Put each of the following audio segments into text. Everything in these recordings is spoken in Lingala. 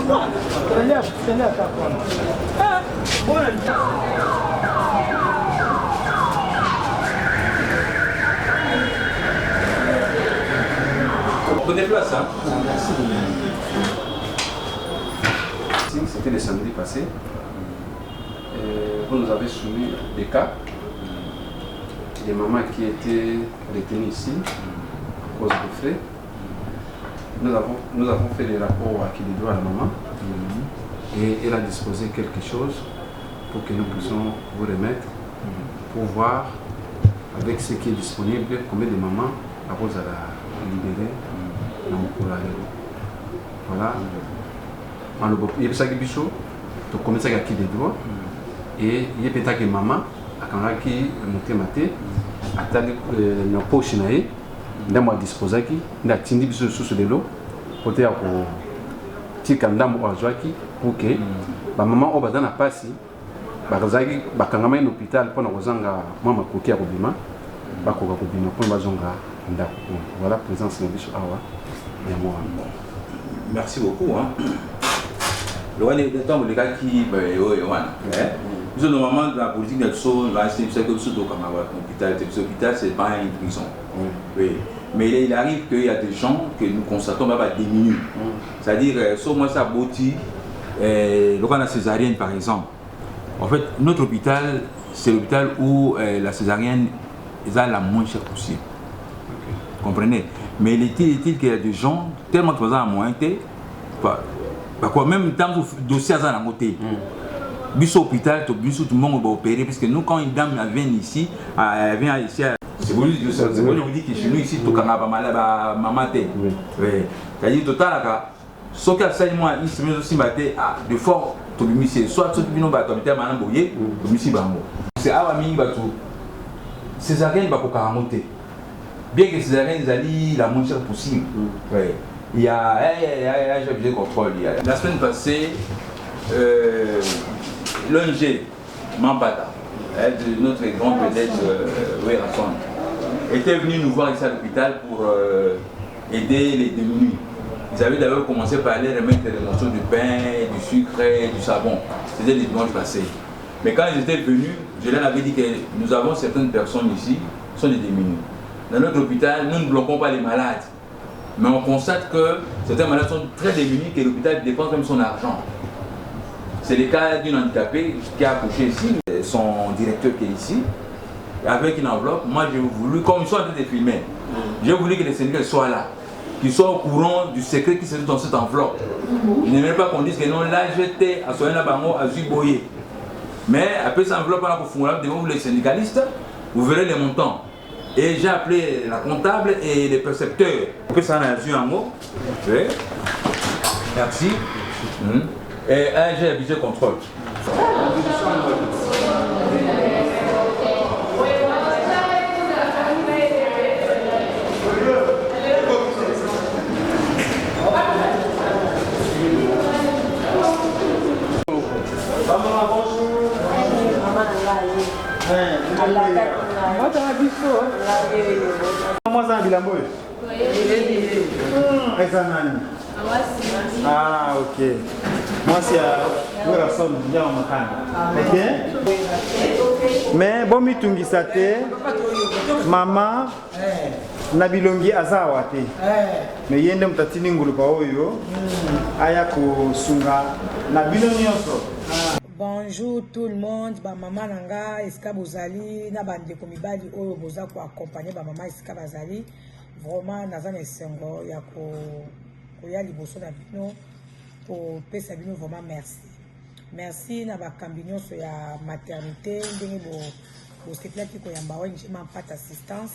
Prenez place, hein. Merci. C'était le samedi passé. Vous nous avez soumis des cas des mamans qui étaient retenues ici à cause de frais. Nous avons fait des rapports à qui des droits à la maman et elle a disposé quelque chose pour que nous puissions vous remettre pour voir avec ce qui est disponible combien de mamans à cause de la libérer dans mon courage. Voilà. Il y a des bichos, tu commences à qui des droits et il y a peut-être que maman a qui monté atali na poche na ye ndambo disposaki na tindi biso susu lelo côté ya ko tika ndambo azwaki pour que ba maman o bazana pasi bakazaki bakangama na hôpital pona kozanga mama koki ya kobima bakoka kobima pona bazonga ndako. Voilà présence na biso awa ya moi. Merci beaucoup, hein. Le temps les gars qui nous normalement dans la politique de l'hôpital, c'est pas une prison. Oui. Mais il arrive qu'il y a des gens que nous constatons va diminuer. C'est-à-dire, sur moi ça bâtit, le cas de la césarienne par exemple. En fait, notre hôpital, c'est l'hôpital où la césarienne est la moins chère possible. Comprenez? Mais il est-il qu'il y a des gens tellement que à moins même dans le dossier à la côté. Biso hôpital, tout le monde va opérer parce que nous quand une dame vient ici, elle vient ici. C'est vous qui dit que chez nous ici tout quand pas mal maman té. Oui. C'est-à-dire total là, ce qu'il y a moi une semaine aussi maté de fort tout le monsieur soit tout le monde va tomber maintenant boyer, tout monsieur bango. C'est awami va tout. Césarienne va pour monter. Bien que césarienne zali la moins chère possible. Oui. Il y a j'ai obligé de contrôle. La semaine passée l'ONG Mambata, notre grande vedette Werason, était venu nous voir ici à l'hôpital pour aider les démunis. Ils avaient d'abord commencé par aller remettre des morceaux de pain, du sucre et du savon. C'était les dimanches passés. Mais quand ils étaient venus, je leur avais dit que nous avons certaines personnes ici qui sont des démunis. Dans notre hôpital, nous ne bloquons pas les malades. Mais on constate que certains malades sont très démunis et l'hôpital dépense même son argent. C'est le cas d'une handicapée qui a accouché ici, son directeur qui est ici, avec une enveloppe. Moi j'ai voulu, comme ils sont en train de filmer, j'ai voulu que les syndicats soient là, qu'ils soient au courant du secret qui se trouve dans cette enveloppe. Je n'aimerais pas qu'on dise que non, là j'étais à Soyana Bango, à Zuboye. Mais après cette enveloppe, on a pour fondre devant vous les syndicalistes, vous verrez les montants. Et j'ai appelé la comptable et les percepteurs. Que ça en a vu un mot. Merci. Et j'ai habité contrôle. Ah, ok. Moi, c'est Werason, ok. Mais bon, mitungi sate, maman, nabilongi azawate. Mais yende mtatini ngulu pa oyo, aya ko sunga nabilongi yoso. Bonjour tout le monde, ba maman nanga eska bozali na bande ko mibali oyo boza ko accompagner ba maman eska bazali. Vraiment nazana esengo ya ko ya liboso na bino pour pesa bino vraiment merci. Merci na ba kambinyo so ya maternité ndenge bo seklaki ko yamba ONG Mambata assistance.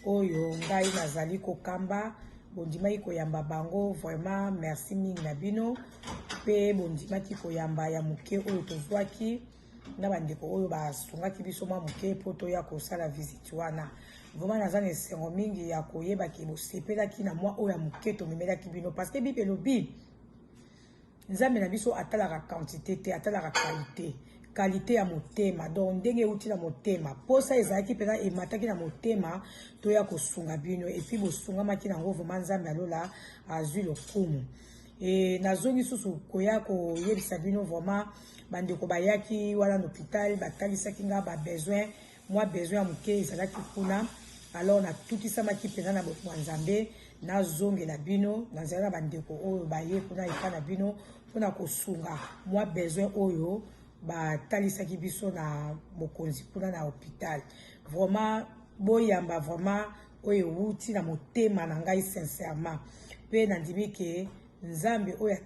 Oyo ngai nazali ko kamba bondima ko yamba bango vraiment merci mingi na bino. Pe bondima ko yamba ya muke oyo tozwaki na bandeko oyo basungaki biso mwa muke poto ya ko sala visite wana. Vraiment nazana esengo mingi ya koyeba ki bosepelaki na mwa oyo ya muke tomemelaki bino parce que bible lobi nzambe na biso atalaka quantité te atalaka qualité ya motema donc ndenge uti na motema posa ezalaki pena emataki na motema to ya kosunga bino et puis bosungamaki nango vraiment nzambe alola azwi lokumu et nazongi susu koya ko yebisa bino vraiment bandeko bayaki wana na hôpital batalisaki nga ba besoin moi besoin muke ezalaki kuna alors na tutisamaki mpena na boto nzambe nazongela bino nazala bandeko oyo baye kuna epa na bino mpona kosunga moi besoin oyo batalisaki biso na mokonzi kuna na hôpital vraiment boyamba vraiment oyo wuti na motema na ngai sincèrement pe nandimi ke nzambe oyo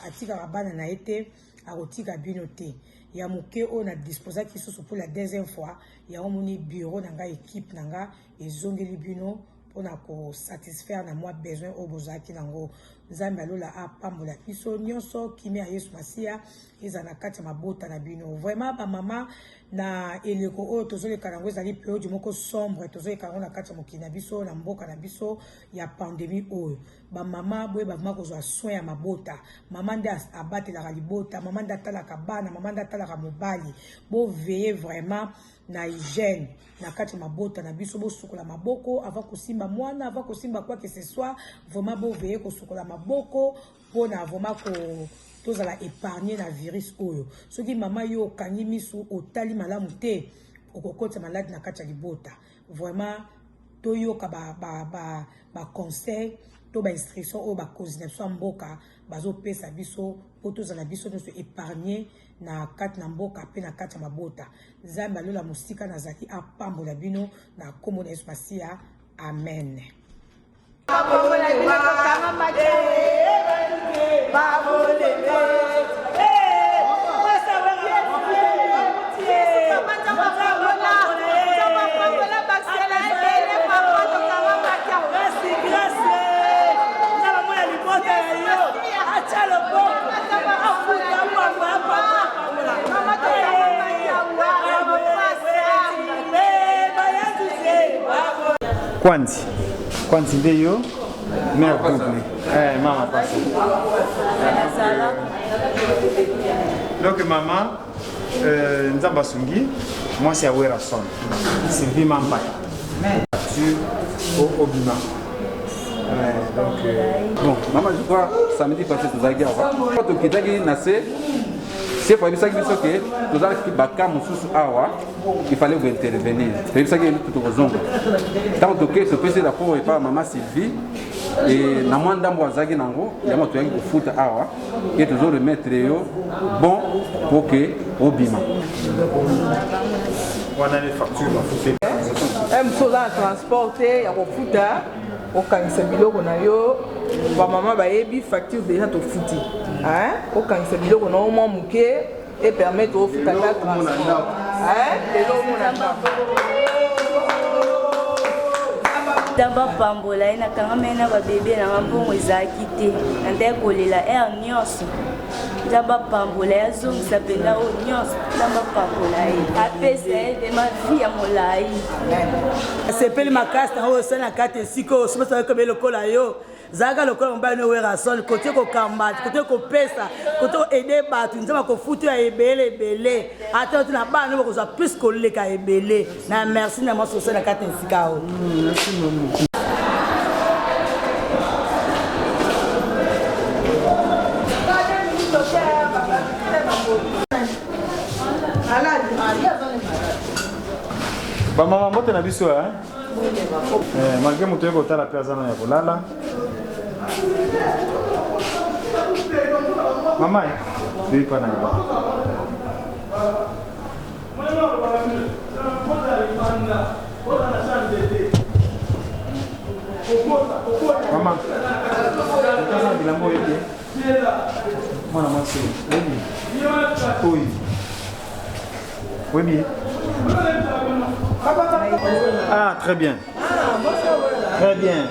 atikaka bana na ye te akotika bino te ya moke oyo na disposaki susu pour la deuxième fois yango moni bureau na ngai équipe na nga ezongeli bino mpona kosatisfaire na mwa besoin oyo bozalaki nango nzambe alola apambola biso nyonso kimi ya yesu masiya eza na kati ya mabota na bino vraiment bamama na eleko oyo tozoleka nango ezali periode moko sombre tozoleka yango na kati ya mokili na biso na mboka na biso ya pandémie oyo bamama boyeba vraimen kozwa soin ya mabota mama nde abatelaka libota mama nde atalaka bana mama nde atalaka mobali boveye vraiment na hygiène na kati mabota na biso bosukola maboko avant kosimba mwana avant kosimba quoi que ce soit vraiment boveye kosukola maboko pona vraiment ko tozala épargner na virus oyo soki mama yo okangi misu otali malamu te okokota malade na kati ya libota vraiment toyoka ba conseil to ba instruction oyo bakonzi na biso ya mboka bazopesa biso po tozala biso nyonso épargner na kati na mboka mpe na kati ya mabota nzambe alola mosika nazalaki apambola bino na kombo na yesu masiya amen. Kwanzi nde yo mère double mama pasa donc mama nzamba sungi mwasi awera son Sylvie Mampaya tu obima donc bon maman je crois samedi passé tozalaki awa tokitaki na se chef ayebisaki biso ke tozalaki baka mosusu awa il fallait intervenir toyebisaki yebi tokozonga ntango toke topesi rapport epa mama Sylvie e na mwa ndambo azalaki nango yango toyaki kofuta awa ye tozoremettre yo bon po ke obima wana les factures bafute mosu oza na transport te ya kofuta okangisa biloko na yo bamama bayebi facture deja tofuti okangisa biloko na yo mwa moke epermettre ofuta ta transport lelo omona ndambo damba pambola ye nakanga mene na babebe nanga mbongo ezalaki te nandai kolela aire nyonso damba pambola ye azongisa mpenza oyo nyonso damba pambola ye apesa ye vema vi ya molai asepeli makasi nango osali na kati esika oyo somosa okobe lokola yo zalaka lokola mobali no wera soni kote kokamba kote kopesa kote koede bato nzambe kofuta ya ebele ebele ata oti na bana no bakozwa plus koleka ebele na merci na mwasi osali na kati esika oyo bamama mbote na biso malgré moto yeko otala mpe aza na ya kolala mama yoyipa na yo mama okaza na bilambo oyo te mwana mwasi oyo oyebi ah très bien très bien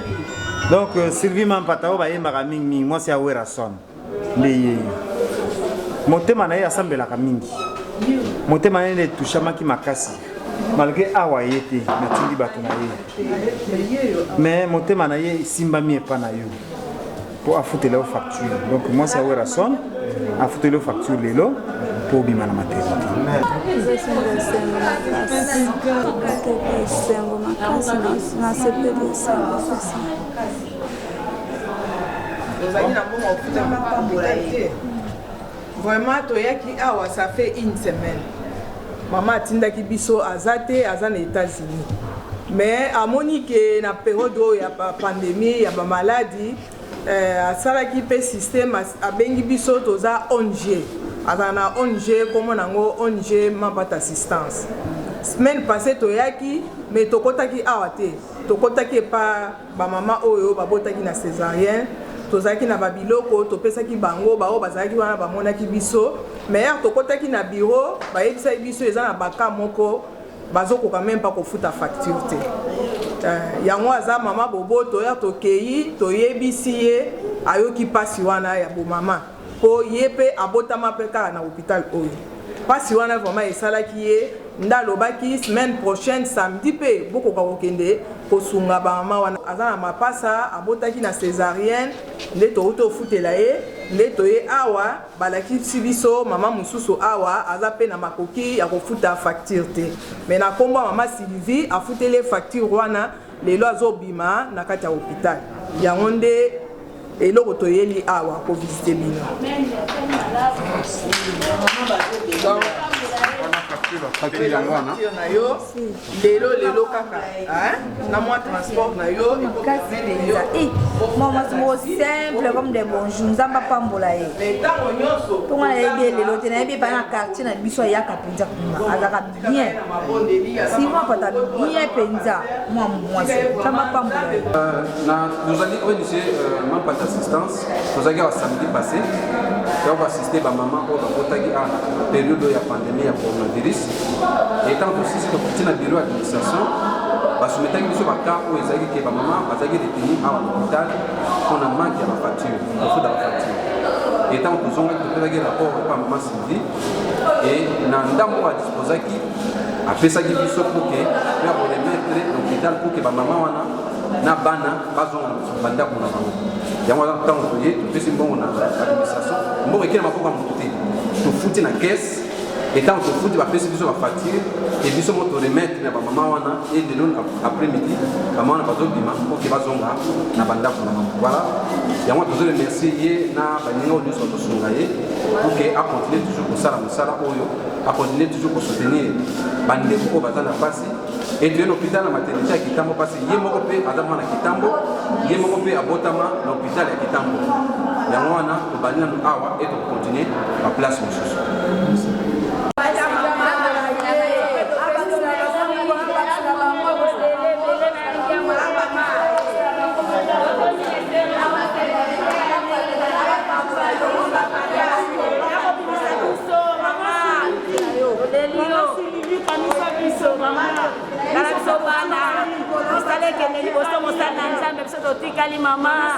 donc Sylvie Mampata oyo bayembaka mingi mwasi awera son nde ye motema na ye asambelaka mingi motema na ye nde etushamaki makasi malgré awa ye te natindi bato na ye mais motema na ye esimbami epa na yo po afutela yo facture donc mwasi awera son afutela yo facture lelo po obima na maternité ozali na mbongo ofuta bapambola ye vraiment toyaki awa ça fait une semaine mama atindaki biso aza te aza na États-Unis mais amoni ke na période oyo ya pandémie ya bamaladi asalaki mpe système abengi biso toza ONG aza na ONG kombo nango ONG Mambata Assistance semaine passée toyaki mais tokotaki awa te tokotaki epa bamama oyo babotaki na césarienne tozalaki na babiloko topesaki bango bao bazalaki wana bamonaki biso mais tokotaki na bureau bayebisaki biso eza na baka moko bazokoka même pas kofuta facture te yango aza mama boboto ya tokei toyebisi ye ayoki pasi wana ya bomama po ye mpe abotama mpe kaka na hôpital oyo pasi wana vraiment esalaki ye nda alobaki semaine prochaine samedi mpe bokoka kokende kosunga bamama wana aza na mapasa abotaki na césarienne nde touti ofutela ye nde toye awa balakisi biso mama mosusu awa aza mpe na makoki ya kofuta facture te mais na kombo ya mama Sylvie afuteli facture wana lelo azobima na kati ya hôpital yango nde eloko toyeli awa kovisite bino facture yango wana na yo lelo kaka na mwa transport na yo mama mo simple comme des bonjours nzamba pambola ye ntango nyonso ponga na yebi lelo te na yebi pa na quartier na biso ya kapenza kuma azaka bien si moi pata bien penza moi nzamba pambola ye nous allons initier Mambata Assistance nous allons samedi passé on va assister ba maman au botaki à période ya pandémie ya coronavirus et tant aussi c'est que na bureau d'administration basumetaki biso baka oyo ezalaki ke bamama bazalaki retenu awa na hôpital mpona manke ya bafacture kofuta bafacture etango tozongaki topesaki rapport epa mama Sylvie e na ndambo oyo adisposaki apesaki biso po ke pe aboremetre na hôpital po ke bamama wana na bana bazonga na bandako na bango yango ntango toye topesi mbongo na administration mbongo ekei na maboko ya motu te tofuti na caisse etant tofuti bapesi biso bafacture e biso mo toremetre na bamama wana e lelo après midi bamama wana bazobima poke bazonga na bandako na bango voilà yango tozoremercie ye na baninga oyo nyonso bazosunga ye poke acontinue toujours kosala mosala oyo acontinue toujours kosoutenir bandeko oyo baza na mpasi et toye na hôpital na maternité ya Kitambo mpasi ye moko mpe aza mwana Kitambo ye moko mpe abotama na hôpital ya Kitambo yango wana tobandi nanu awa e tokocontinue baplace mosusu Mama